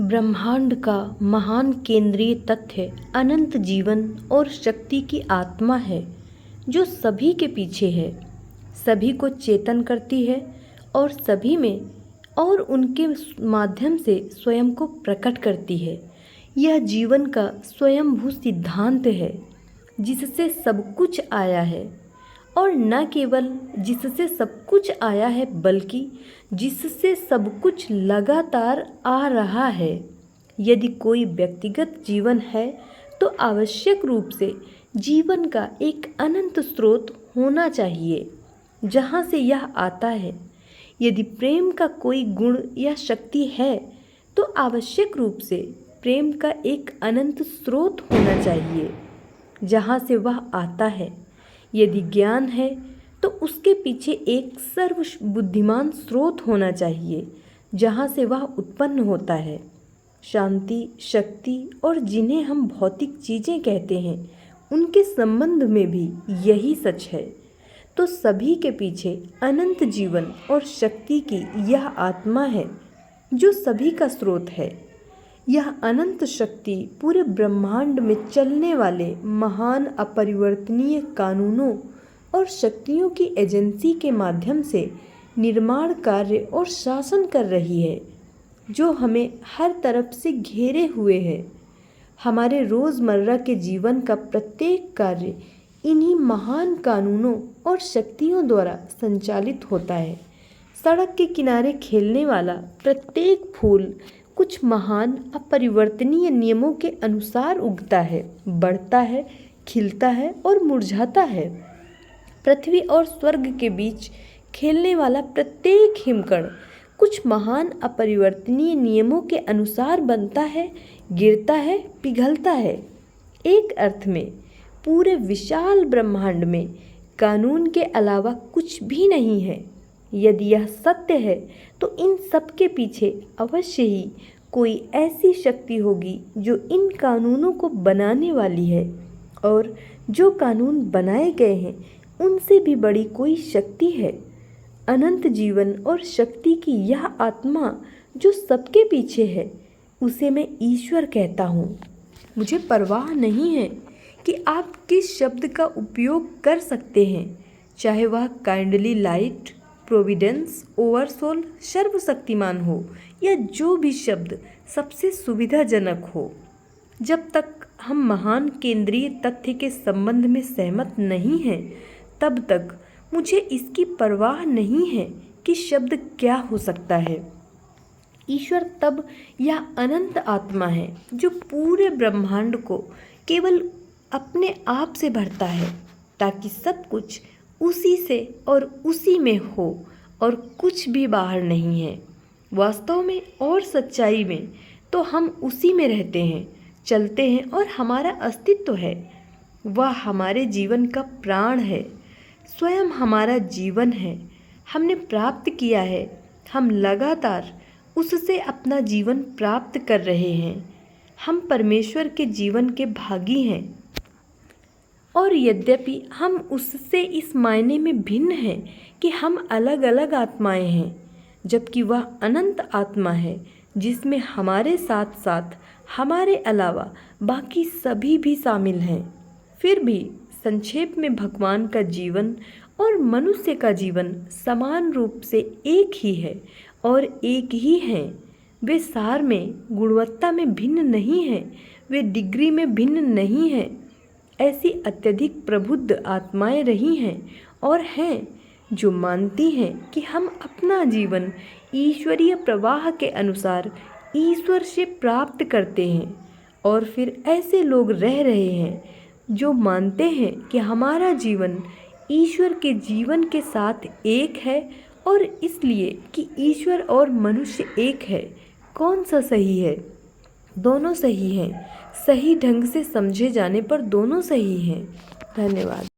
ब्रह्मांड का महान केंद्रीय तथ्य अनंत जीवन और शक्ति की आत्मा है जो सभी के पीछे है, सभी को चेतन करती है और सभी में और उनके माध्यम से स्वयं को प्रकट करती है। यह जीवन का स्वयंभू सिद्धांत है जिससे सब कुछ आया है, और न केवल जिससे सब कुछ आया है बल्कि जिससे सब कुछ लगातार आ रहा है। यदि कोई व्यक्तिगत जीवन है तो आवश्यक रूप से जीवन का एक अनंत स्रोत होना चाहिए जहाँ से यह आता है। यदि प्रेम का कोई गुण या शक्ति है तो आवश्यक रूप से प्रेम का एक अनंत स्रोत होना चाहिए जहाँ से वह आता है। यदि ज्ञान है तो उसके पीछे एक सर्वबुद्धिमान स्रोत होना चाहिए जहाँ से वह उत्पन्न होता है। शांति, शक्ति और जिन्हें हम भौतिक चीज़ें कहते हैं उनके संबंध में भी यही सच है। तो सभी के पीछे अनंत जीवन और शक्ति की यह आत्मा है जो सभी का स्रोत है। यह अनंत शक्ति पूरे ब्रह्मांड में चलने वाले महान अपरिवर्तनीय कानूनों और शक्तियों की एजेंसी के माध्यम से निर्माण कार्य और शासन कर रही है जो हमें हर तरफ से घेरे हुए है। हमारे रोज़मर्रा के जीवन का प्रत्येक कार्य इन्हीं महान कानूनों और शक्तियों द्वारा संचालित होता है। सड़क के किनारे खेलने वाला प्रत्येक फूल कुछ महान अपरिवर्तनीय नियमों के अनुसार उगता है, बढ़ता है, खिलता है और मुरझाता है। पृथ्वी और स्वर्ग के बीच खेलने वाला प्रत्येक हिमकण कुछ महान अपरिवर्तनीय नियमों के अनुसार बनता है, गिरता है, पिघलता है। एक अर्थ में पूरे विशाल ब्रह्मांड में कानून के अलावा कुछ भी नहीं है। यदि यह सत्य है तो इन सब के पीछे अवश्य ही कोई ऐसी शक्ति होगी जो इन कानूनों को बनाने वाली है, और जो कानून बनाए गए हैं उनसे भी बड़ी कोई शक्ति है। अनंत जीवन और शक्ति की यह आत्मा जो सबके पीछे है उसे मैं ईश्वर कहता हूँ। मुझे परवाह नहीं है कि आप किस शब्द का उपयोग कर सकते हैं, चाहे वह काइंडली लाइट, प्रोविडेंस, ओवरसोल, सर्वशक्तिमान हो या जो भी शब्द सबसे सुविधाजनक हो। जब तक हम महान केंद्रीय तथ्य के संबंध में सहमत नहीं हैं तब तक मुझे इसकी परवाह नहीं है कि शब्द क्या हो सकता है। ईश्वर तब यह अनंत आत्मा है जो पूरे ब्रह्मांड को केवल अपने आप से भरता है ताकि सब कुछ उसी से और उसी में हो और कुछ भी बाहर नहीं है। वास्तव में और सच्चाई में तो हम उसी में रहते हैं, चलते हैं और हमारा अस्तित्व है। वह हमारे जीवन का प्राण है, स्वयं हमारा जीवन है। हमने प्राप्त किया है, हम लगातार उससे अपना जीवन प्राप्त कर रहे हैं। हम परमेश्वर के जीवन के भागी हैं, और यद्यपि हम उससे इस मायने में भिन्न हैं कि हम अलग अलग आत्माएं हैं, जबकि वह अनंत आत्मा है जिसमें हमारे साथ साथ हमारे अलावा बाकी सभी भी शामिल हैं। फिर भी संक्षेप में भगवान का जीवन और मनुष्य का जीवन समान रूप से एक ही है और एक ही हैं। वे सार में, गुणवत्ता में भिन्न नहीं हैं, वे डिग्री में भिन्न नहीं हैं। ऐसी अत्यधिक प्रबुद्ध आत्माएं रही हैं और हैं जो मानती हैं कि हम अपना जीवन ईश्वरीय प्रवाह के अनुसार ईश्वर से प्राप्त करते हैं, और फिर ऐसे लोग रह रहे हैं जो मानते हैं कि हमारा जीवन ईश्वर के जीवन के साथ एक है, और इसलिए कि ईश्वर और मनुष्य एक है। कौन सा सही है? दोनों सही हैं। सही ढंग से समझे जाने पर दोनों सही हैं। धन्यवाद।